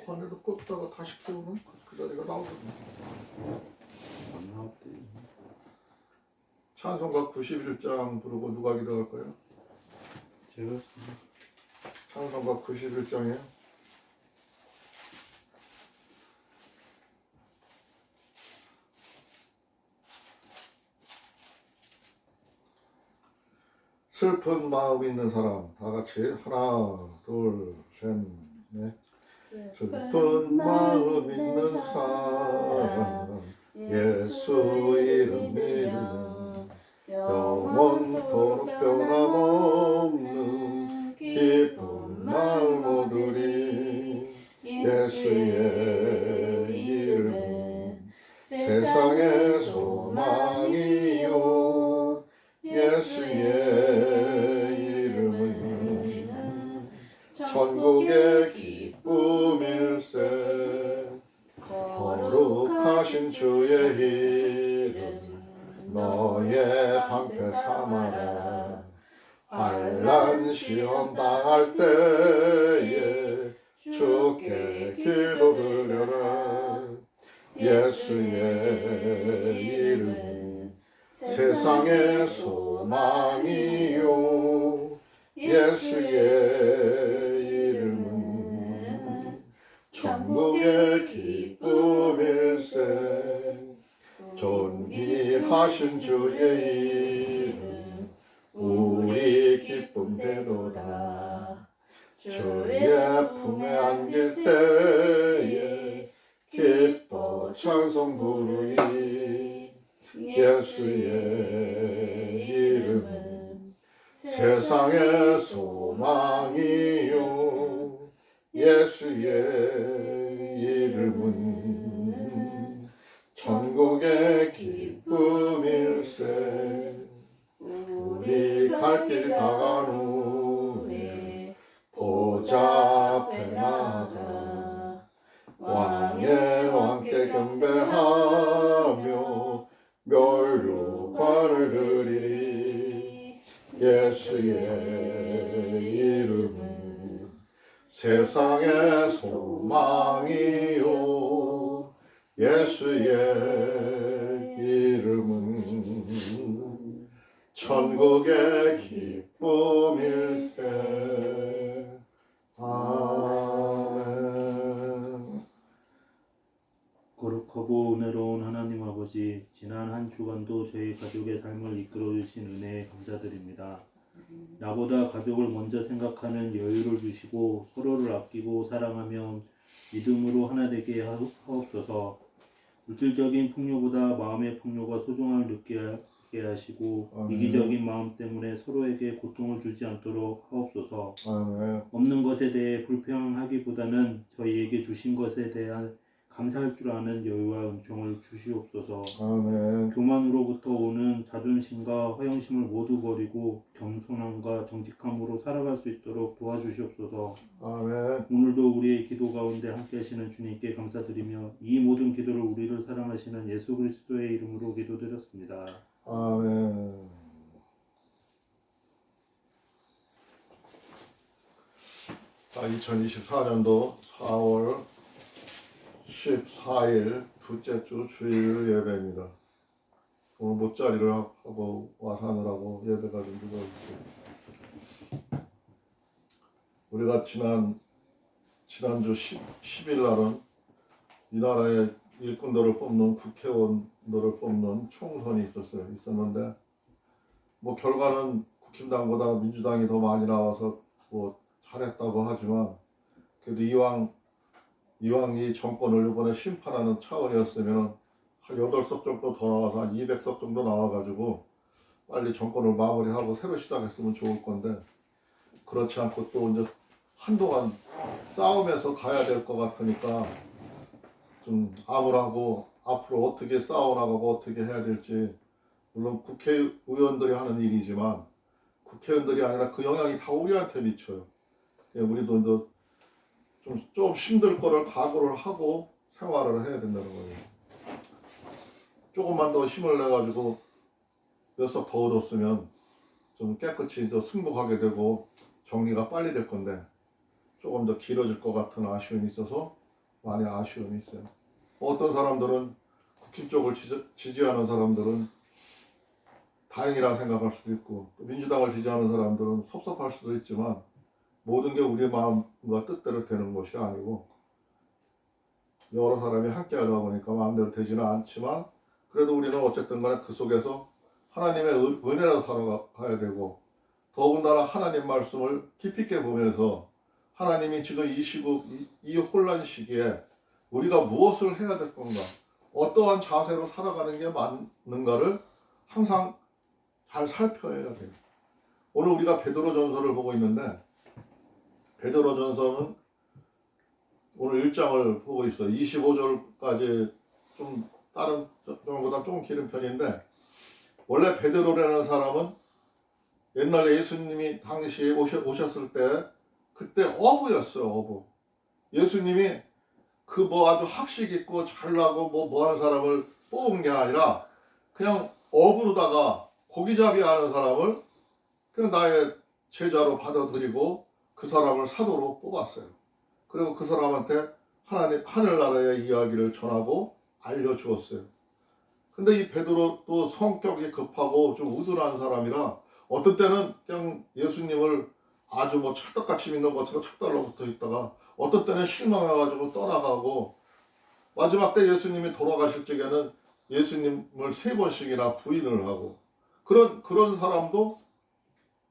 관에도 껐다가 다시 켜우면 그 자리가 나오거든요. 안 나왔대. 찬송가 91장 부르고 누가 기도할까요? 제가 했습니다. 찬송가 91장이에요. 슬픈 마음 있는 사람 다 같이 하나 둘 셋 넷. 슬픈 마음 있는 사람 예수 이름 믿으면 영원토록 변함없는 기쁜 마음 얻으리. 예수의 이름은 세상의 소망이요 예수의 이름은 천국의 기쁨일세. 거룩하신 주의 이름 너의 방패 삼아라. 환난 시험 당할 때에 주께 기도 드려라. 예수의 이름은 세상의 소망이요 예수의 이름은 천국의 기쁨일세. 존귀하신 주의 이름 우리 기쁨 되도다. 주의 품에 안길 때에 기뻐 찬송 부르리. 예수의 이름은 세상의 소망이요 예수의 이름은 천국의 기쁨일세. 우리 갈 길 다 간 후에 보좌 앞에 나가 왕의 왕께 경배하며 멸류관을 드리리. 예수의 이름은 세상의 소망이요 예수의 이름은 천국의 기쁨일세. 아멘. 거룩하고 은혜로운 하나님 아버지, 지난 한 주간도 저희 가족의 삶을 이끌어 주신 은혜에 감사드립니다. 나보다 가족을 먼저 생각하는 여유를 주시고 서로를 아끼고 사랑하며 믿음으로 하나 되게 하옵소서. 물질적인 풍요보다 마음의 풍요가 소중함을 느끼게 하시고 이기적인 마음 때문에 서로에게 고통을 주지 않도록 하옵소서. 없는 것에 대해 불평하기보다는 저희에게 주신 것에 대한 감사할 줄 아는 여유와 은총을 주시옵소서. 아멘. 교만으로부터 오는 자존심과 허영심을 모두 버리고 겸손함과 정직함으로 살아갈 수 있도록 도와주시옵소서. 아멘. 오늘도 우리의 기도 가운데 함께 하시는 주님께 감사드리며 이 모든 기도를 우리를 사랑하시는 예수 그리스도의 이름으로 기도드렸습니다. 아멘. 자, 2024년도 4월 14일 둘째 주 주일 예배입니다. 오늘 못자리를 하고 와서 하느라고 예배가 좀 늦어졌어요. 우리가 지난주 10일 날은 이 나라의 일꾼들을 뽑는 국회의원들을 뽑는 총선이 있었는데 뭐 결과는 국힘당보다 민주당이 더 많이 나와서 뭐 잘했다고 하지만 그래도 이왕 이 정권을 이번에 심판하는 차원이었으면 한 8석 정도 더 나와서 한 200석 정도 나와가지고 빨리 정권을 마무리하고 새로 시작했으면 좋을 건데 그렇지 않고 또 이제 한동안 싸우면서 가야 될 것 같으니까 좀 암울하고 앞으로 어떻게 싸워나가고 어떻게 해야 될지 물론 국회의원들이 하는 일이지만 국회의원들이 아니라 그 영향이 다 우리한테 미쳐요. 우리도 이제 좀 힘들 거를 각오를 하고 생활을 해야 된다는 거예요. 조금만 더 힘을 내가지고 몇 석 더 얻었으면 좀 깨끗이 더 승복하게 되고 정리가 빨리 될 건데 조금 더 길어질 것 같은 아쉬움이 있어서 많이 아쉬움이 있어요. 어떤 사람들은 국힘 쪽을 지지하는 사람들은 다행이라 생각할 수도 있고, 또 민주당을 지지하는 사람들은 섭섭할 수도 있지만, 모든 게 우리 마음과 뜻대로 되는 것이 아니고, 여러 사람이 함께 하다 보니까 마음대로 되지는 않지만, 그래도 우리는 어쨌든 간에 그 속에서 하나님의 은혜로 살아가야 되고, 더군다나 하나님 말씀을 깊이 있게 보면서 하나님이 지금 이 시국, 이 혼란 시기에 우리가 무엇을 해야 될 건가, 어떠한 자세로 살아가는 게 맞는가를 항상 잘 살펴야 돼요. 오늘 우리가 베드로전서를 보고 있는데, 베드로전서는 오늘 1장을 보고 있어요. 25절까지 좀 다른 장보다 조금 길은 편인데, 원래 베드로라는 사람은 옛날에 예수님이 당시에 오셨을 때 그때 어부였어요. 어부. 예수님이 그 뭐 아주 학식 있고 잘나고 뭐 하는 사람을 뽑은 게 아니라 그냥 어부로다가 고기잡이 하는 사람을 그냥 나의 제자로 받아들이고 그 사람을 사도로 뽑았어요. 그리고 그 사람한테 하나님 하늘나라의 이야기를 전하고 알려주었어요. 근데 이 베드로도 성격이 급하고 좀 우둔한 사람이라 어떤 때는 그냥 예수님을 아주 뭐 찰떡같이 믿는 것처럼 척달로 붙어 있다가 어떤 때는 실망해가지고 떠나가고, 마지막 때 예수님이 돌아가실 적에는 예수님을 3번씩이나 부인을 하고, 그런 사람도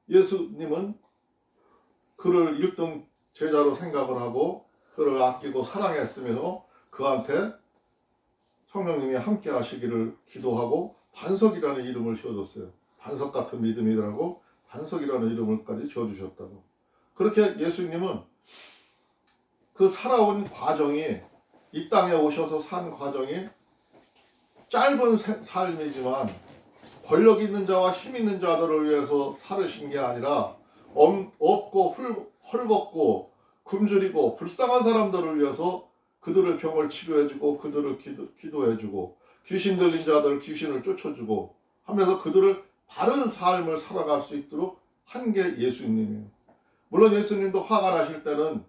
예수님은 그를 1등 제자로 생각을 하고 그를 아끼고 사랑했으면서 그한테 성령님이 함께 하시기를 기도하고 반석이라는 이름을 지어줬어요. 반석 같은 믿음이라고 반석이라는 이름을까지 지어주셨다고. 그렇게 예수님은 그 살아온 과정이, 이 땅에 오셔서 산 과정이 짧은 삶이지만 권력 있는 자와 힘 있는 자들을 위해서 살으신 게 아니라 없고 헐벗고 굶주리고 불쌍한 사람들을 위해서 그들의 병을 치료해주고 그들을 기도해주고 귀신 들린 자들 귀신을 쫓아주고 하면서 그들을 바른 삶을 살아갈 수 있도록 한 게 예수님이에요. 물론 예수님도 화가 나실 때는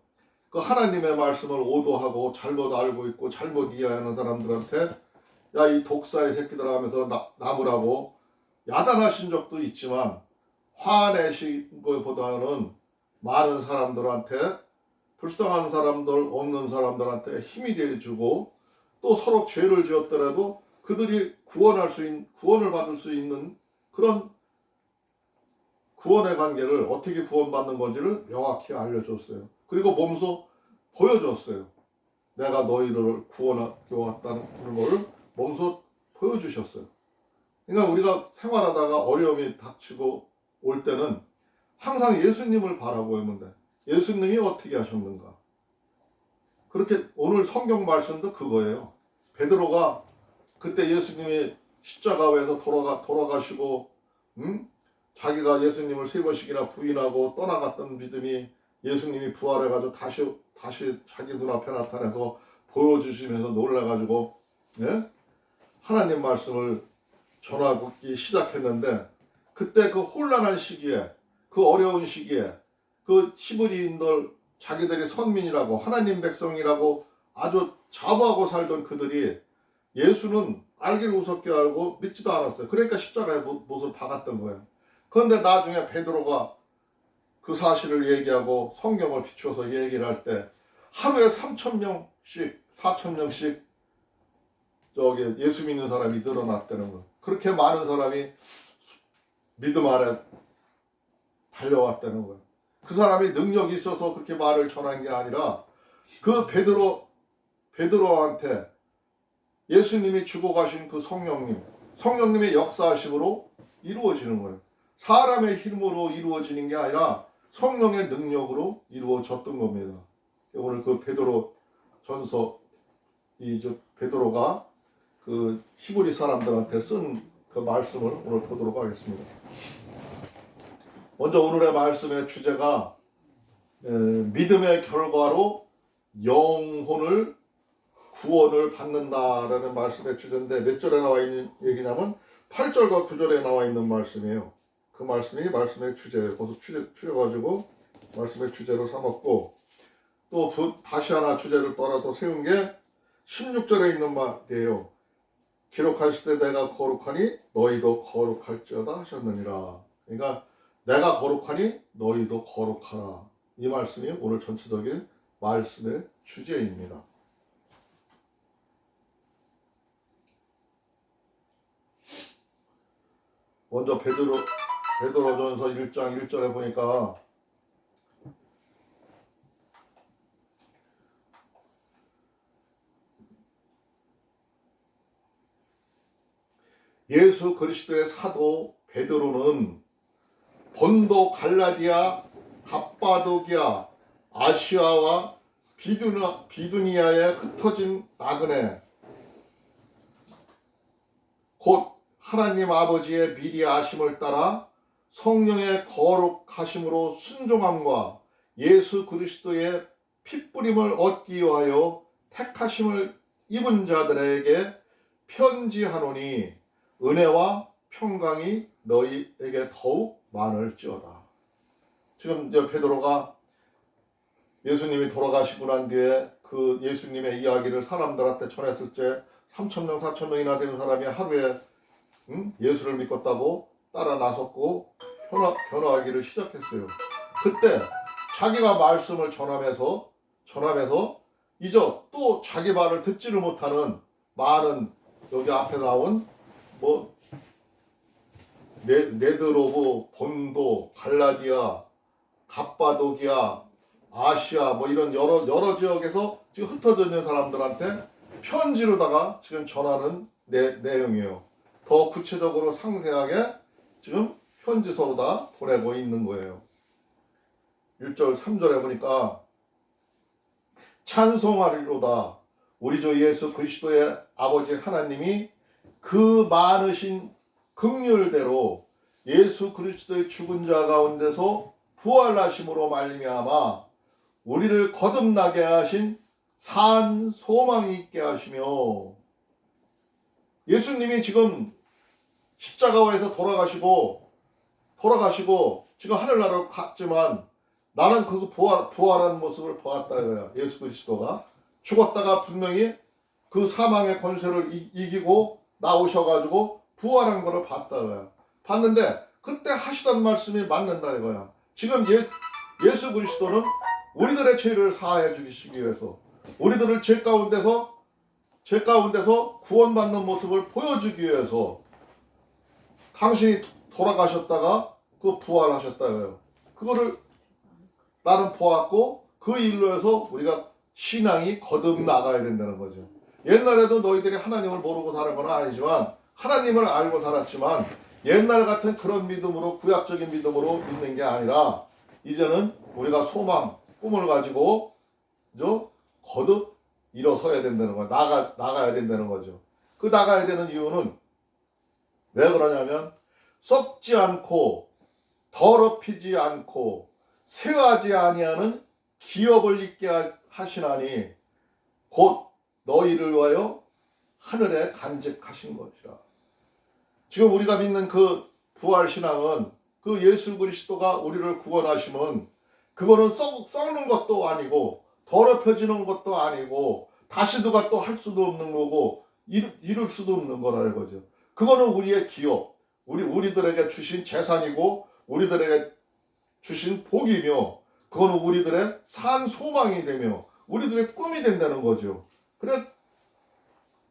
그 하나님의 말씀을 오도하고 잘못 알고 있고 잘못 이해하는 사람들한테 야 이 독사의 새끼들 하면서 나무라고 야단하신 적도 있지만, 화내신 것보다는 많은 사람들한테, 불쌍한 사람들 없는 사람들한테 힘이 되어주고, 또 서로 죄를 지었더라도 그들이 구원을 받을 수 있는 그런 구원의 관계를 어떻게 구원받는 건지를 명확히 알려줬어요. 그리고 몸소 보여줬어요. 내가 너희를 구원해 왔다는 것을 몸소 보여주셨어요. 그러니까 우리가 생활하다가 어려움이 닥치고 올 때는 항상 예수님을 바라보는데 예수님이 어떻게 하셨는가. 그렇게 오늘 성경 말씀도 그거예요. 베드로가 그때 예수님이 십자가에서 돌아가시고 자기가 예수님을 3번씩이나 부인하고 떠나갔던 믿음이 예수님이 부활해가지고 다시 자기 눈앞에 나타나서 보여주시면서 놀라가지고, 예? 하나님 말씀을 전하기 시작했는데, 그때 그 혼란한 시기에, 그 어려운 시기에 그 히브리인들, 자기들이 선민이라고 하나님 백성이라고 아주 자부하고 살던 그들이 예수는 알기를 우습게 알고 믿지도 않았어요. 그러니까 십자가에 못을 박았던 거예요. 그런데 나중에 베드로가 그 사실을 얘기하고 성경을 비추어서 얘기를 할 때 하루에 3,000명씩 4,000명씩 예수 믿는 사람이 늘어났다는 거. 그렇게 많은 사람이 믿음 아래 달려왔다는 거예요. 그 사람이 능력이 있어서 그렇게 말을 전한 게 아니라 그 베드로한테 예수님이 주고 가신 그 성령님의 역사하심으로 이루어지는 거예요. 사람의 힘으로 이루어지는 게 아니라 성령의 능력으로 이루어졌던 겁니다. 오늘 그 베드로 전서, 베드로가 그 히브리 사람들한테 쓴 그 말씀을 오늘 보도록 하겠습니다. 먼저 오늘의 말씀의 주제가 믿음의 결과로 영혼을 구원을 받는다라는 말씀의 주제인데, 몇 절에 나와 있는 얘기냐면 8절과 9절에 나와 있는 말씀이에요. 그 말씀이 말씀의 주제예요. 거기서 추려가지고 말씀의 주제로 삼았고, 또 다시 하나 주제를 떠나서 세운 게 16절에 있는 말이에요. 기록하실 때 내가 거룩하니 너희도 거룩할지어다 하셨느니라. 그러니까 내가 거룩하니 너희도 거룩하라. 이 말씀이 오늘 전체적인 말씀의 주제입니다. 먼저 베드로전서 1장 1절에 보니까 예수 그리스도의 사도 베드로는 본도, 갈라디아, 갑바도기아, 아시아와 비두니아에 흩어진 나그네 곧 하나님 아버지의 미리 아심을 따라 성령의 거룩하심으로 순종함과 예수 그리스도의 핏부림을 얻기 위하여 택하심을 입은 자들에게 편지하노니 은혜와 평강이 너희에게 더욱 많을지어다. 지금 이제 베드로가 예수님이 돌아가시고 난 뒤에 그 예수님의 이야기를 사람들한테 전했을 때 3,000명, 4,000명이나 되는 사람이 하루에 예수를 믿겠다고 따라 나섰고 변화하기를 시작했어요. 그때 자기가 말씀을 전하면서 이제 또 자기 말을 듣지를 못하는 많은 여기 앞에 나온 뭐 네드로브, 본도, 갈라디아, 갑바도기아, 아시아 뭐 이런 여러 지역에서 지금 흩어져 있는 사람들한테 편지로다가 지금 전하는 내용이에요. 더 구체적으로 상세하게 지금 편지서로 다 보내고 있는 거예요. 1절 3절에 보니까 찬송하리로다 우리 주 예수 그리스도의 아버지 하나님이 그 많으신 긍휼대로 예수 그리스도의 죽은 자 가운데서 부활하심으로 말미암아 우리를 거듭나게 하신 산 소망이 있게 하시며 예수님이 지금 십자가에서 돌아가시고 지금 하늘나라로 갔지만 나는 그 부활한 모습을 보았다 이거야. 예수 그리스도가 죽었다가 분명히 그 사망의 권세를 이기고 나오셔가지고 부활한 거를 봤다 이거야. 봤는데 그때 하시던 말씀이 맞는다 이거야. 지금 예수 그리스도는 우리들의 죄를 사하여 주시기 위해서 우리들을 죄 가운데서 구원받는 모습을 보여주기 위해서 당신이 돌아가셨다가 그 부활하셨다 이거예요. 그거를 나는 보았고 그 일로 해서 우리가 신앙이 거듭 나가야 된다는 거죠. 옛날에도 너희들이 하나님을 모르고 사는 건 아니지만 하나님을 알고 살았지만 옛날 같은 그런 믿음으로 구약적인 믿음으로 있는 게 아니라 이제는 우리가 소망, 꿈을 가지고 거듭 일어서야 된다는 거야. 나가야 된다는 거죠. 그 나가야 되는 이유는 왜 그러냐면 썩지 않고 더럽히지 않고 쇠하지 아니하는 기업을 있게 하시나니 곧 너희를 위하여 하늘에 간직하신 것이라. 지금 우리가 믿는 그 부활신앙은 그 예수 그리스도가 우리를 구원하시면 그거는 썩는 것도 아니고 더럽혀지는 것도 아니고 다시 누가 또 할 수도 없는 거고 이룰 수도 없는 거라는 거죠. 그거는 우리의 기업, 우리들에게 주신 재산이고 우리들에게 주신 복이며 그거는 우리들의 산 소망이 되며 우리들의 꿈이 된다는 거죠. 그래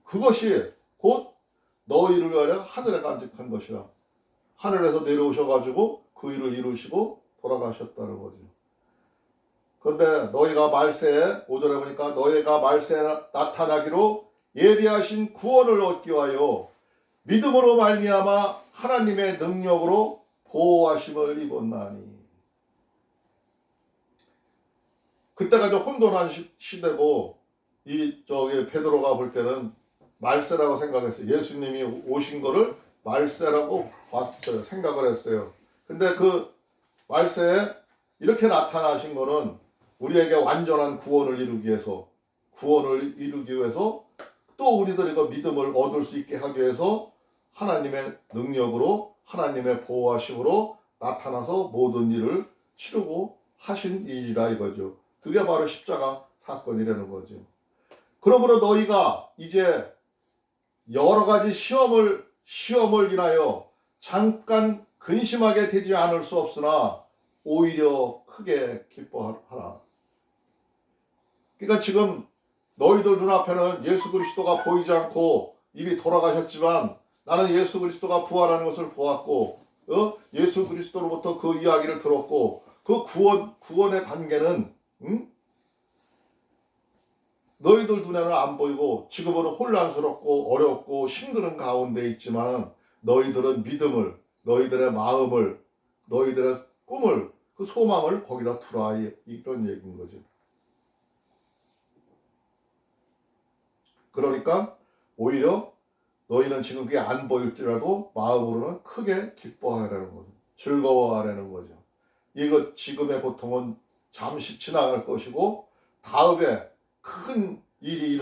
그것이 곧 너희를 위하여 하늘에 간직한 것이라. 하늘에서 내려오셔가지고 그 일을 이루시고 돌아가셨다는 거죠. 그런데 너희가 말세에 5절에 보니까 너희가 말세에 나타나기로 예비하신 구원을 얻기 위하여 믿음으로 말미암아 하나님의 능력으로 보호하심을 입었나니. 그때가 좀 혼돈한 시대고 저기 베드로가 볼 때는 말세라고 생각했어요. 예수님이 오신 거를 말세라고 봤어요. 생각을 했어요. 근데 그 말세에 이렇게 나타나신 거는 우리에게 완전한 구원을 이루기 위해서 또 우리들이 그 믿음을 얻을 수 있게 하기 위해서 하나님의 능력으로 하나님의 보호하심으로 나타나서 모든 일을 치르고 하신 일이라 이거죠. 그게 바로 십자가 사건이라는 거죠. 그러므로 너희가 이제 여러 가지 시험을 인하여 잠깐 근심하게 되지 않을 수 없으나 오히려 크게 기뻐하라. 그러니까 지금 너희들 눈앞에는 예수 그리스도가 보이지 않고 이미 돌아가셨지만 나는 예수 그리스도가 부활하는 것을 보았고 예수 그리스도로부터 그 이야기를 들었고 그 구원의 관계는 너희들 눈에는 안 보이고 지금은 혼란스럽고 어렵고 힘든 가운데 있지만 너희들은 믿음을, 너희들의 마음을, 너희들의 꿈을, 그 소망을 거기다 두라, 이런 얘기인 거죠. 그러니까 오히려 너희는 지금 그게 안 보일지라도 마음으로는 크게 기뻐하라는 거죠. 즐거워하라는 거죠. 이거 지금의 고통은 잠시 지나갈 것이고 다음에 큰 일이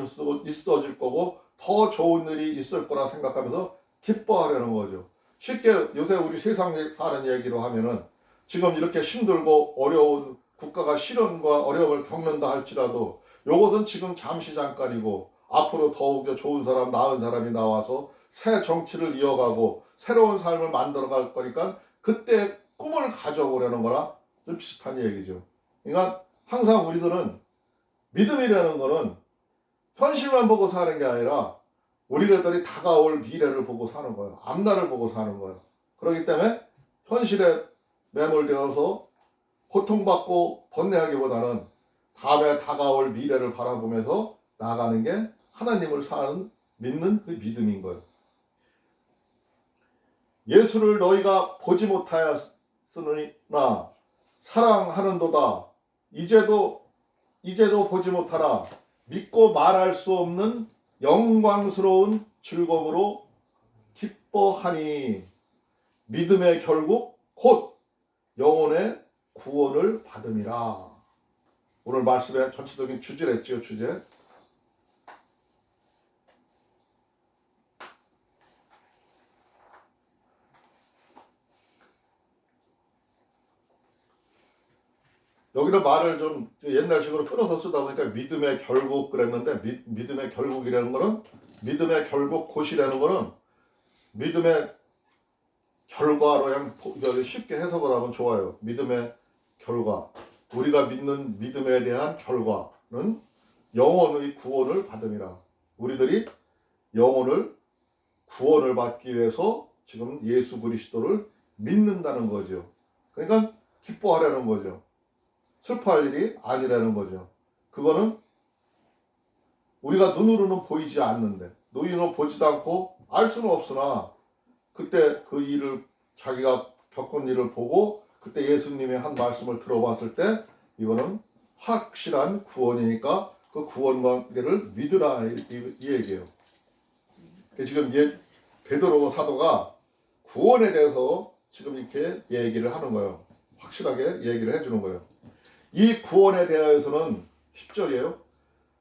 있어질 거고 더 좋은 일이 있을 거라 생각하면서 기뻐하려는 거죠. 쉽게 요새 우리 세상에 사는 얘기로 하면은 지금 이렇게 힘들고 어려운 국가가 시련과 어려움을 겪는다 할지라도 요것은 지금 잠시 잠깐이고 앞으로 더욱더 좋은 사람, 나은 사람이 나와서 새 정치를 이어가고 새로운 삶을 만들어갈 거니까 그때 꿈을 가져보려는 거랑 좀 비슷한 얘기죠. 그러니까 항상 우리들은 믿음이라는 거는 현실만 보고 사는 게 아니라 우리들이 다가올 미래를 보고 사는 거예요. 앞날을 보고 사는 거예요. 그렇기 때문에 현실에 매몰되어서 고통받고 번뇌하기보다는 다음에 다가올 미래를 바라보면서 나아가는 게 하나님을 믿는 그 믿음인 거예요. 예수를 너희가 보지 못하였으나 사랑하는도다. 이제도 보지 못하나 믿고 말할 수 없는 영광스러운 즐거움으로 기뻐하니 믿음의 결국 곧 영혼의 구원을 받음이라. 오늘 말씀의 전체적인 주제랬지요. 주제. 여기는 말을 좀 옛날식으로 끊어서 쓰다 보니까 믿음의 결국 그랬는데 믿음의 결국이라는 거는 믿음의 결국 곧이라는 거는 믿음의 결과로 그냥 쉽게 해석을 하면 좋아요. 믿음의 결과. 우리가 믿는 믿음에 대한 결과는 영혼의 구원을 받음이라. 우리들이 영혼을 구원을 받기 위해서 지금 예수 그리스도를 믿는다는 거죠. 그러니까 기뻐하라는 거죠. 슬퍼할 일이 아니라는 거죠. 그거는 우리가 눈으로는 보이지 않는데 눈으로 보지도 않고 알 수는 없으나 그때 그 일을 자기가 겪은 일을 보고 그때 예수님의 한 말씀을 들어봤을 때 이거는 확실한 구원이니까 그 구원 관계를 믿으라 이 얘기예요. 지금 베드로 사도가 구원에 대해서 지금 이렇게 얘기를 하는 거예요. 확실하게 얘기를 해주는 거예요. 이 구원에 대하여서는 10절이에요.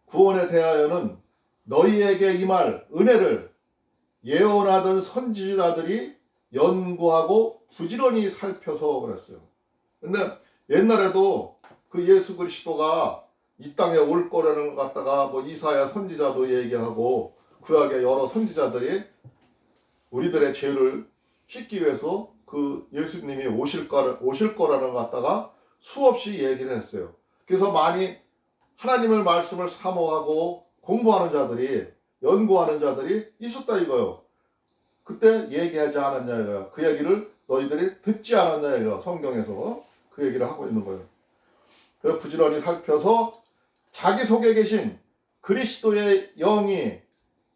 구원에 대하여는 너희에게 임할 은혜를 예언하던 선지자들이 연구하고 부지런히 살펴서 그랬어요. 근데 옛날에도 그 예수 그리스도가 이 땅에 올 거라는 것 갖다가 뭐 이사야 선지자도 얘기하고 구약의 여러 선지자들이 우리들의 죄를 씻기 위해서 그 예수님이 오실 거라는 것 갖다가 수없이 얘기를 했어요. 그래서 많이 하나님의 말씀을 사모하고 공부하는 자들이 연구하는 자들이 있었다 이거요. 그때 얘기하지 않았냐 이거야. 그 얘기를 너희들이 듣지 않았냐 이거. 성경에서 그 얘기를 하고 있는 거예요. 그 부지런히 살펴서 자기 속에 계신 그리스도의 영이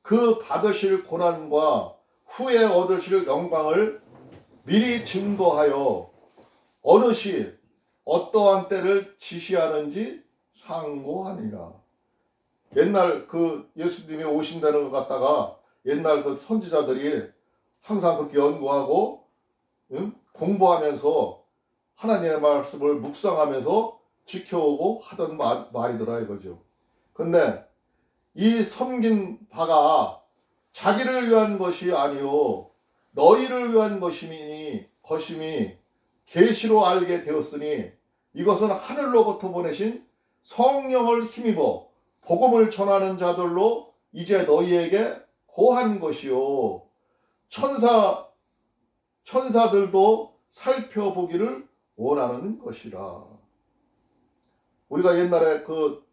그 받으실 고난과 후에 얻으실 영광을 미리 증거하여 어느 시 어떠한 때를 지시하는지 상고하니라. 옛날 그 예수님이 오신다는 것 갖다가 옛날 그 선지자들이 항상 그렇게 연구하고 공부하면서 하나님의 말씀을 묵상하면서 지켜오고 하던 말이더라 이거죠. 근데 이 섬긴 바가 자기를 위한 것이 아니요 너희를 위한 것임이 계시로 알게 되었으니 이것은 하늘로부터 보내신 성령을 힘입어 복음을 전하는 자들로 이제 너희에게 고한 것이요 천사들도 살펴보기를 원하는 것이라. 우리가 옛날에 그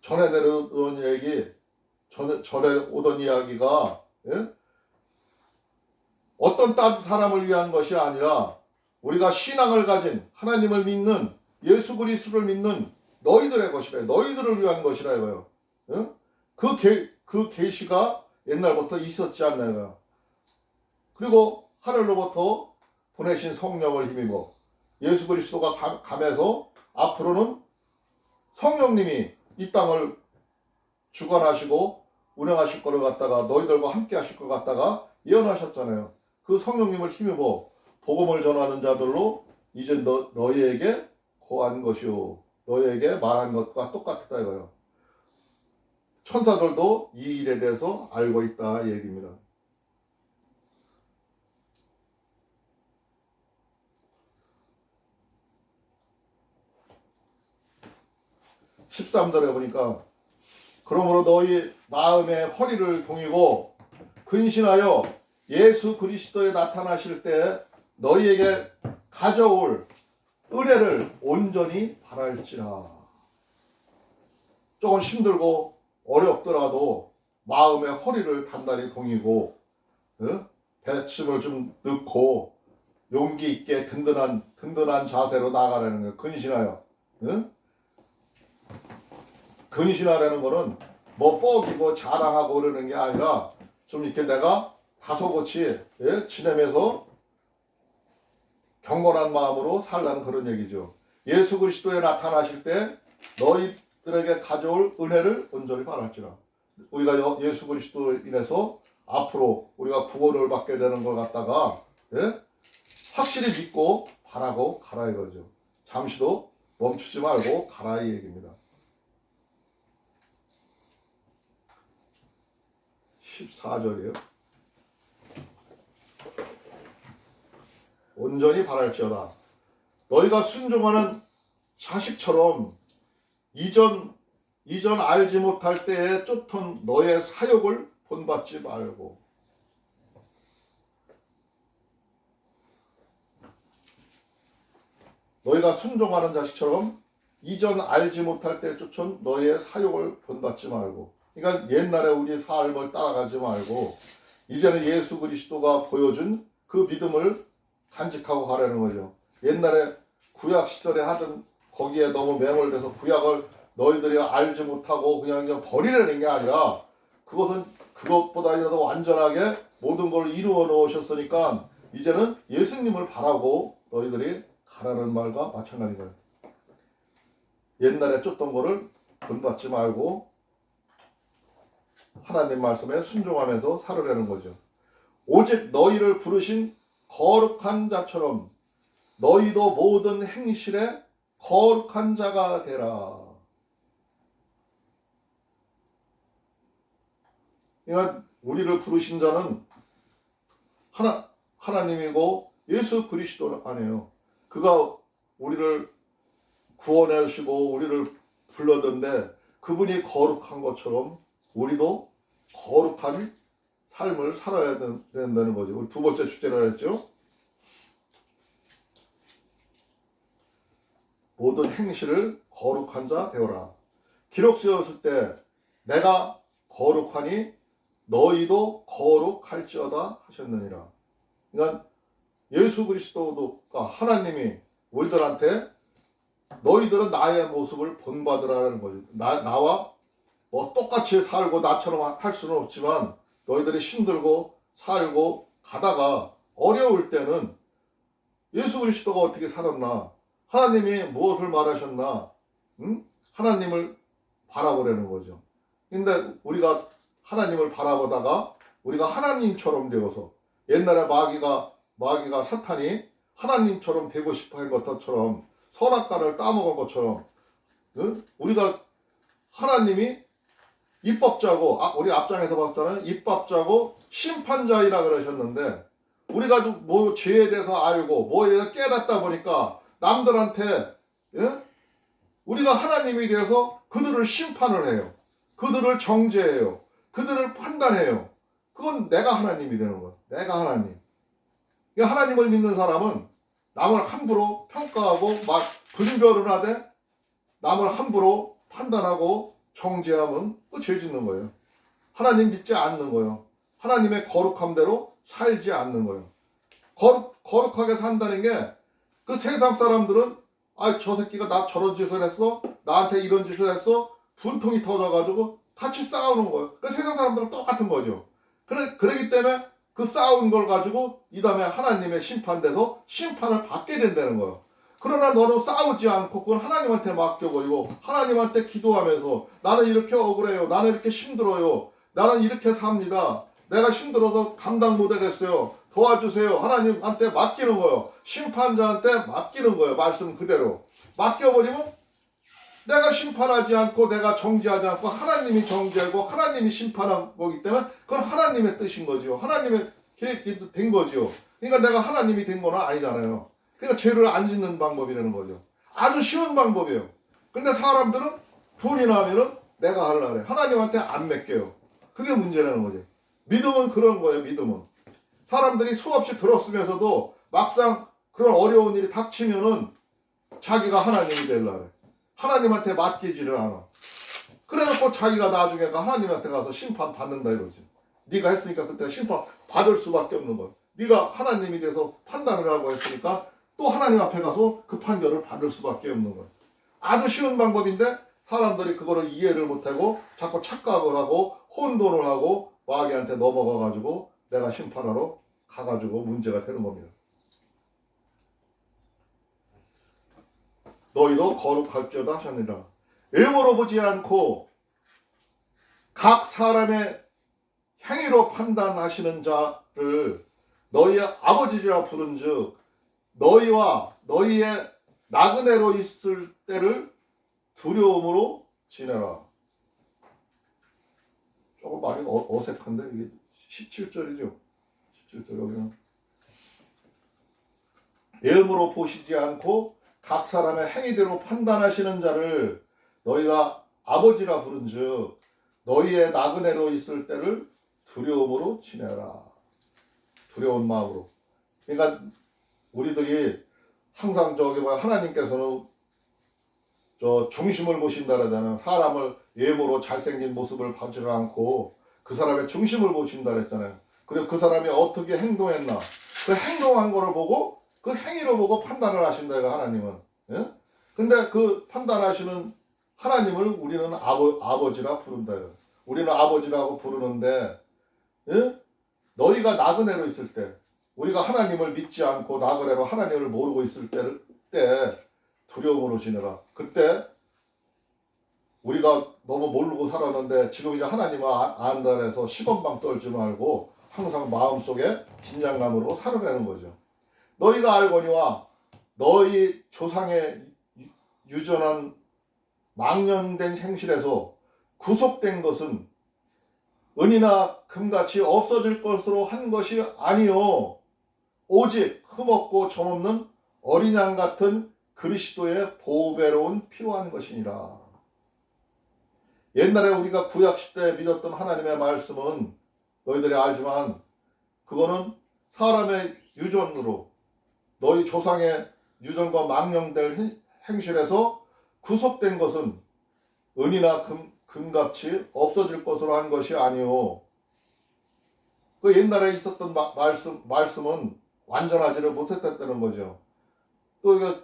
전에 내려오던 얘기, 전에 오던 이야기가, 예? 어떤 딴 사람을 위한 것이 아니라 우리가 신앙을 가진 하나님을 믿는 예수 그리스도를 믿는 너희들의 것이래. 너희들을 위한 것이라 이거요. 예? 그 계시가 옛날부터 있었지 않나요? 그리고 하늘로부터 보내신 성령을 힘입어 예수 그리스도가 감해서 앞으로는 성령님이 이 땅을 주관하시고 운행하실 거를 갖다가 너희들과 함께 하실 것 같다가 예언하셨잖아요. 그 성령님을 힘입어 복음을 전하는 자들로 이제 너희에게 고한 것이요 너희에게 말한 것과 똑같다 이거요. 천사들도 이 일에 대해서 알고 있다 이 얘기입니다. 13절에 보니까 그러므로 너희 마음의 허리를 동이고 근신하여 예수 그리스도에 나타나실 때 너희에게 가져올 은혜를 온전히 바랄지라. 조금 힘들고 어렵더라도 마음의 허리를 단단히 동이고 배침을 좀 넣고 용기 있게 든든한 자세로 나아가라는 거예요. 근신하여. 근신하라는 거는 뭐 뻐기고 자랑하고 그러는 게 아니라 좀 이렇게 내가 다소곳이 지내면서 경건한 마음으로 살라는 그런 얘기죠. 예수 그리스도에 나타나실 때 너희들에게 가져올 은혜를 온전히 바랄지라. 우리가 예수 그리스도로 인해서 앞으로 우리가 구원을 받게 되는 걸 갖다가 확실히 믿고 바라고 가라 이거죠. 잠시도 멈추지 말고 가라 이 얘기입니다. 14절이에요. 온전히 바랄지어다. 너희가 순종하는 자식처럼 이전 알지 못할 때에 쫓던 너의 사욕을 본받지 말고. 너희가 순종하는 자식처럼 이전 알지 못할 때에 쫓은 너의 사욕을 본받지 말고. 그러니까 옛날에 우리 삶을 따라가지 말고 이제는 예수 그리스도가 보여준 그 믿음을 간직하고 가라는 거죠. 옛날에 구약 시절에 하던 거기에 너무 매몰돼서 구약을 너희들이 알지 못하고 그냥 버리려는 게 아니라 그것보다도 완전하게 모든 걸 이루어 놓으셨으니까 이제는 예수님을 바라고 너희들이 가라는 말과 마찬가지인 거예요. 옛날에 쫓던 거를 본받지 말고 하나님 말씀에 순종하면서 살으려는 거죠. 오직 너희를 부르신 거룩한 자처럼 너희도 모든 행실에 거룩한 자가 되라. 그러니까 우리를 부르신 자는 하나님이고 예수 그리스도 아니에요. 그가 우리를 구원해 주시고 우리를 불렀는데 그분이 거룩한 것처럼 우리도 거룩한 삶을 살아야 된다는 거죠. 우리 두 번째 주제로 했죠. 모든 행실을 거룩한 자 되어라. 기록 세웠을 때 내가 거룩하니 너희도 거룩할지어다 하셨느니라. 그러니까 예수 그리스도가 하나님이 우리들한테 너희들은 나의 모습을 본받으라는 거죠. 나와 뭐 똑같이 살고 나처럼 할 수는 없지만 너희들이 힘들고 살고 가다가 어려울 때는 예수 그리스도가 어떻게 살았나, 하나님이 무엇을 말하셨나, 하나님을 바라보라는 거죠. 근데 우리가 하나님을 바라보다가 우리가 하나님처럼 되어서 옛날에 마귀가 사탄이 하나님처럼 되고 싶어 한 것처럼 선악과를 따먹은 것처럼 우리가 하나님이 입법자고 우리 앞장에서 봤잖아요. 입법자고 심판자이라 그러셨는데 우리가 뭐 죄에 대해서 알고 뭐에 대해서 깨닫다 보니까 남들한테 우리가 하나님이 되어서 그들을 심판을 해요. 그들을 정죄해요. 그들을 판단해요. 그건 내가 하나님이 되는 거야. 내가 하나님. 하나님을 믿는 사람은 남을 함부로 평가하고 막 분별을 하되 남을 함부로 판단하고 정죄하면 그 죄 짓는 거예요. 하나님 믿지 않는 거예요. 하나님의 거룩함대로 살지 않는 거예요. 거룩하게 산다는 게 그 세상 사람들은 저 새끼가 나 저런 짓을 했어, 나한테 이런 짓을 했어, 분통이 터져가지고 같이 싸우는 거예요. 그 세상 사람들은 똑같은 거죠. 그러기 때문에 그 싸운 걸 가지고 이 다음에 하나님의 심판돼서 심판을 받게 된다는 거예요. 그러나 너는 싸우지 않고 그건 하나님한테 맡겨버리고 하나님한테 기도하면서 나는 이렇게 억울해요, 나는 이렇게 힘들어요, 나는 이렇게 삽니다, 내가 힘들어서 감당 못하겠어요, 도와주세요, 하나님한테 맡기는 거예요. 심판자한테 맡기는 거예요. 말씀 그대로 맡겨버리면 내가 심판하지 않고 내가 정죄하지 않고 하나님이 정죄하고 하나님이 심판한 거기 때문에 그건 하나님의 뜻인 거죠. 하나님의 계획이 된 거죠. 그러니까 내가 하나님이 된 건 아니잖아요. 그러니까 죄를 안 짓는 방법이라는 거죠. 아주 쉬운 방법이에요. 근데 사람들은 불이 나면은 내가 하려고 해. 하나님한테 안 맡겨요. 그게 문제라는 거죠. 믿음은 그런 거예요. 믿음은 사람들이 수없이 들었으면서도 막상 그런 어려운 일이 닥치면은 자기가 하나님이 되려고 해. 하나님한테 맡기지를 않아. 그래놓고 자기가 나중에 하나님한테 가서 심판 받는다 이거지. 네가 했으니까 그때 심판 받을 수밖에 없는 거야. 네가 하나님이 돼서 판단을 하고 했으니까 또 하나님 앞에 가서 그 판결을 받을 수밖에 없는 거야. 아주 쉬운 방법인데 사람들이 그거를 이해를 못하고 자꾸 착각을 하고 혼돈을 하고 마귀한테 넘어가가지고 내가 심판하러 가가지고 문제가 되는 겁니다. 너희도 거룩할지어다 하셨느니라. 외모로 보지 않고 각 사람의 행위로 판단하시는 자를 너희의 아버지라 부른즉 너희와 너희의 나그네로 있을 때를 두려움으로 지내라. 조금 말이 어색한데 이게 17절이죠. 17절 여기는 외모로 보시지 않고 각 사람의 행위대로 판단하시는 자를 너희가 아버지라 부른즉 너희의 나그네로 있을 때를 두려움으로 지내라. 두려운 마음으로. 그러니까 우리들이 항상 하나님께서는 중심을 보신다 그러잖아요. 사람을 외모로 잘생긴 모습을 보지 않고 그 사람의 중심을 보신다 그랬잖아요. 그리고 그 사람이 어떻게 행동했나 그 행동한 거를 보고 그 행위로 보고 판단을 하신다 이거 하나님은. 예? 근데 그 판단하시는 하나님을 우리는 아버지라 부른다. 우리는 아버지라고 부르는데 예? 너희가 나그네로 있을 때 우리가 하나님을 믿지 않고 나그네로 하나님을 모르고 있을 때 두려움으로 지내라. 그때 우리가 너무 모르고 살았는데 지금 이제 하나님을 안다 해서 시건방 떨지 말고 항상 마음속에 긴장감으로 살아내는 거죠. 너희가 알거니와 너희 조상의 유전한 망령된 행실에서 구속된 것은 은이나 금같이 없어질 것으로 한 것이 아니요 오직 흠없고 점없는 어린 양 같은 그리스도의 보배로운 피로한 것이니라. 옛날에 우리가 구약시대에 믿었던 하나님의 말씀은 너희들이 알지만 그거는 사람의 유전으로 너희 조상의 유전과 망령될 행실에서 구속된 것은 은이나 금같이 없어질 것으로 한 것이 아니요. 그 옛날에 있었던 말씀은 완전하지를 못했다는 거죠. 또 이거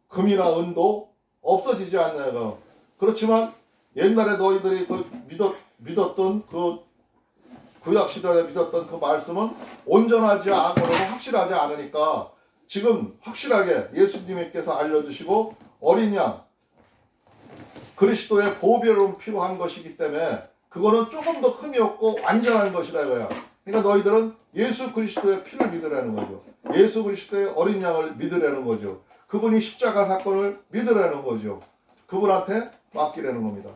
금이나 은도 없어지지 않냐가. 그렇지만 옛날에 너희들이 믿었던 그 구약 시대에 믿었던 그 말씀은 온전하지 않고 확실하지 않으니까 지금 확실하게 예수님께서 알려주시고 어린 양 그리스도의 보배로운 필요한 것이기 때문에 그거는 조금 더 흠이 없고 완전한 것이라 이거야. 그러니까 너희들은 예수 그리스도의 피를 믿으라는 거죠. 예수 그리스도의 어린 양을 믿으라는 거죠. 그분이 십자가 사건을 믿으라는 거죠. 그분한테 맡기라는 겁니다.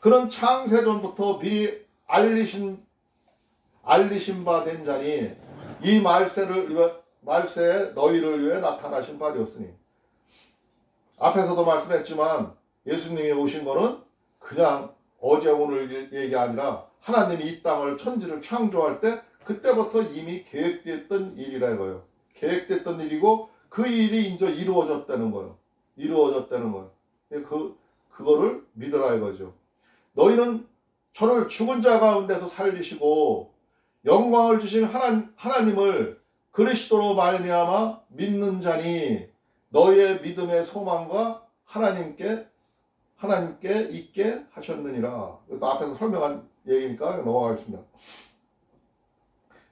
그런 창세전부터 미리 알리신 바 된 자니 이 말세에 너희를 위해 나타나신 바 되었으니 앞에서도 말씀했지만 예수님이 오신 거는 그냥 어제 오늘 얘기 아니라 하나님이 이 땅을 천지를 창조할 때 그때부터 이미 계획됐던 일이라 이거예요. 계획됐던 일이고 그 일이 이제 이루어졌다는 거예요. 이루어졌다는 거예요. 그거를 믿으라 이거죠. 너희는 저를 죽은 자 가운데서 살리시고 영광을 주신 하나님을 그리스도로 말미암아 믿는 자니 너희의 믿음의 소망과 하나님께 있게 하셨느니라. 또 앞에서 설명한 얘기니까 넘어가겠습니다.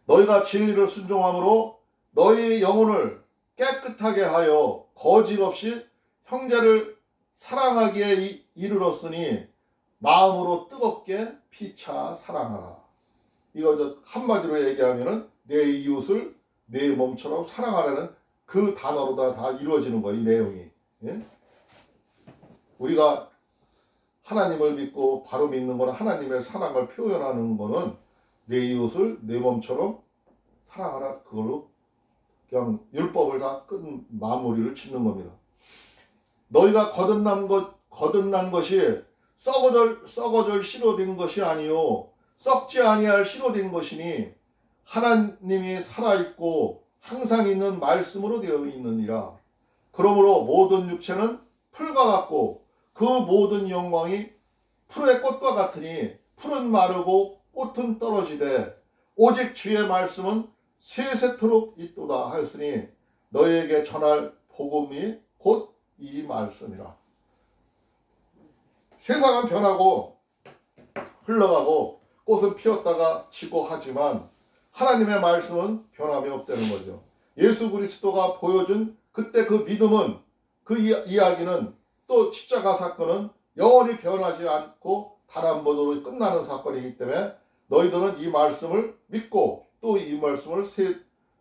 너희가 진리를 순종함으로 너희 영혼을 깨끗하게 하여 거짓 없이 형제를 사랑하기에 이르렀으니 마음으로 뜨겁게 피차 사랑하라. 이거 한마디로 얘기하면은 내 이웃을 내 몸처럼 사랑하라는 그 단어로 다 이루어지는 거예요. 이 내용이. 예? 우리가 하나님을 믿고 바로 믿는 거는 하나님의 사랑을 표현하는 거는 내 이웃을 내 몸처럼 사랑하라. 그걸로 그냥 율법을 다 끝 마무리를 짓는 겁니다. 너희가 거듭난 것이 썩어질 씨로 된 것이 아니요 썩지 아니할 씨로 된 것이니 하나님이 살아있고 항상 있는 말씀으로 되어 있느니라. 그러므로 모든 육체는 풀과 같고 그 모든 영광이 풀의 꽃과 같으니 풀은 마르고 꽃은 떨어지되 오직 주의 말씀은 세세토록 있도다 하였으니 너희에게 전할 복음이 곧 이 말씀이라. 세상은 변하고 흘러가고 꽃은 피었다가 지고 하지만 하나님의 말씀은 변함이 없다는 거죠. 예수 그리스도가 보여준 그때 그 믿음은 그 이야기는 또 십자가 사건은 영원히 변하지 않고 단 한 번으로 끝나는 사건이기 때문에 너희들은 이 말씀을 믿고 또 이 말씀을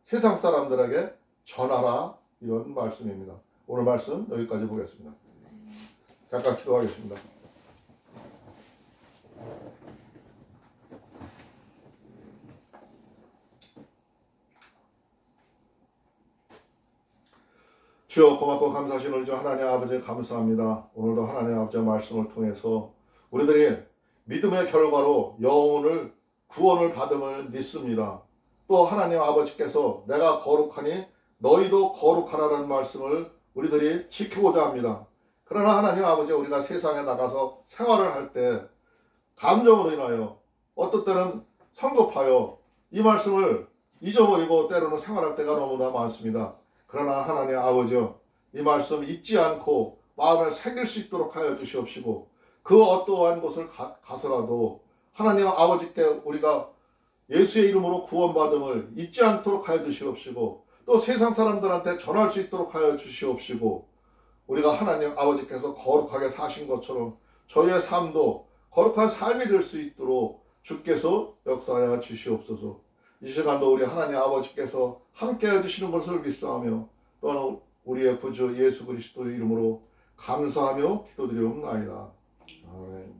세상 사람들에게 전하라 이런 말씀입니다. 오늘 말씀 여기까지 보겠습니다. 잠깐 기도하겠습니다. 주여 고맙고 감사하신 우리 주 하나님 아버지 감사합니다. 오늘도 하나님 아버지의 말씀을 통해서 우리들이 믿음의 결과로 영혼을 구원을 받음을 믿습니다. 또 하나님 아버지께서 내가 거룩하니 너희도 거룩하라는 말씀을 우리들이 지키고자 합니다. 그러나 하나님 아버지 우리가 세상에 나가서 생활을 할 때 감정으로 인하여 어떤 때는 성급하여 이 말씀을 잊어버리고 때로는 생활할 때가 너무나 많습니다. 그러나 하나님 아버지여 이 말씀 잊지 않고 마음에 새길 수 있도록 하여 주시옵시고 그 어떠한 곳을 가서라도 하나님 아버지께 우리가 예수의 이름으로 구원받음을 잊지 않도록 하여 주시옵시고 또 세상 사람들한테 전할 수 있도록 하여 주시옵시고 우리가 하나님 아버지께서 거룩하게 사신 것처럼 저희의 삶도 거룩한 삶이 될 수 있도록 주께서 역사하여 주시옵소서. 이 시간도 우리 하나님 아버지께서 함께해 주시는 것을 믿사하며 또한 우리의 구주 예수 그리스도의 이름으로 감사하며 기도드리옵나이다. 아멘.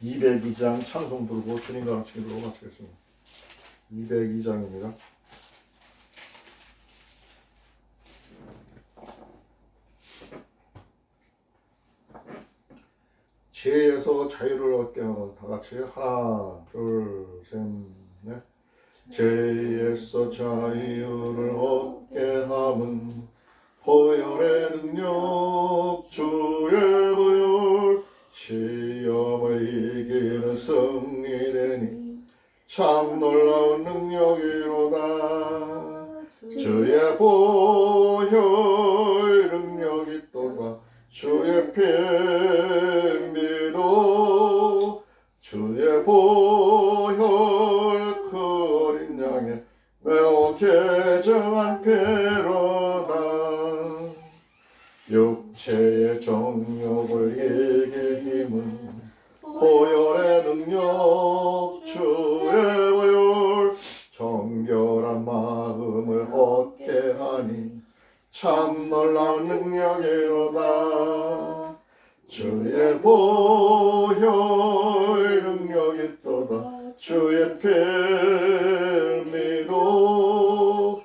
202장 찬송 부르고 주님과 같이 기도로 마치겠습니다. 202장입니다. 죄에서 자유를 얻게 하는 다 같이 하나 둘 셋 넷. 죄에서 자유를 얻게 함은 보혈의 능력 주의 보혈 시험을 이기는 승리되니 참 놀라운 능력이로다. 주의 보혈 능력이 또다. 주의 피 믿어 주의 보혈 그 어린 양의 매우 깨정한 피로다. 육체의 정욕을 이길 힘은 보혈의 능력 주의 보혈 정결한 마음을 얻게 하니 참 놀라운 능력이로다. 주의 보혈 능력이 또다. 주의 피 믿어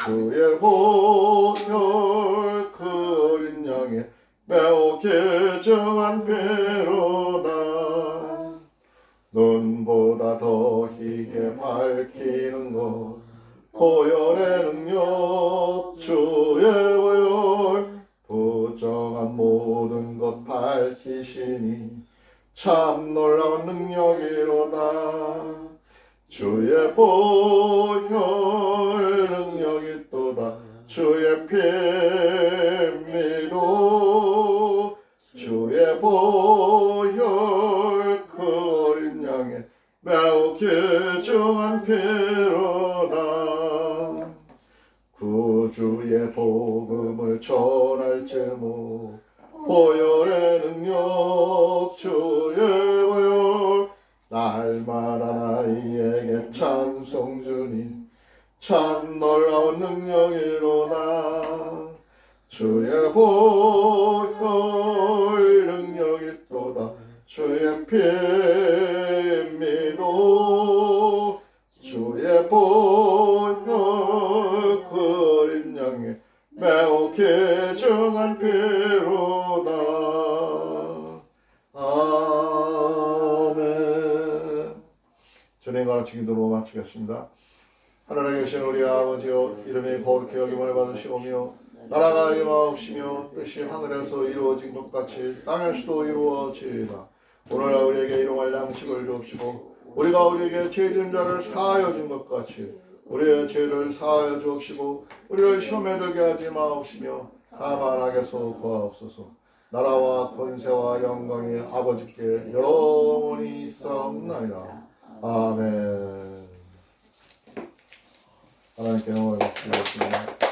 주의 보혈 매우 정한 배로다. 눈보다 더 희게 밝히는 것 보혈의 능력 주의 보혈 부정한 모든 것 밝히시니 참 놀라운 능력이로다. 주의 보혈 능력이 또다. 주의 피미도 주의 보혈 그 어린 양의 매우 귀중한 피로다. 구주의 복음을 전할 제목 보혈의 능력 주의 보혈 날마다 나에게 찬송 주님 참 놀라운 능력이로다. 주의 보혈 능력이 또다. 주의 피미도 주의 보혈 그 어린 양의 매우 귀중한 피로다. 아멘. 주님과 같이 기도로 마치겠습니다. 하늘에 계신 우리 아버지여, 이름이 거룩히 여김을 받으시오며 나라가 임하옵시며 뜻이 하늘에서 이루어진 것 같이 땅에서도 이루어지이다. 오늘 우리에게 일용할 양식을 주옵시고 우리가 우리에게 죄 지은 자를 사하여 준 것 같이 우리의 죄를 사하여 주옵시고 우리를 시험에 들게 하지 마옵시며 다만 악에서 구하옵소서. 나라와 권세와 영광이 아버지께 영원히 있사옵나이다. 아멘. 하나님께 영광을 드리겠습니다.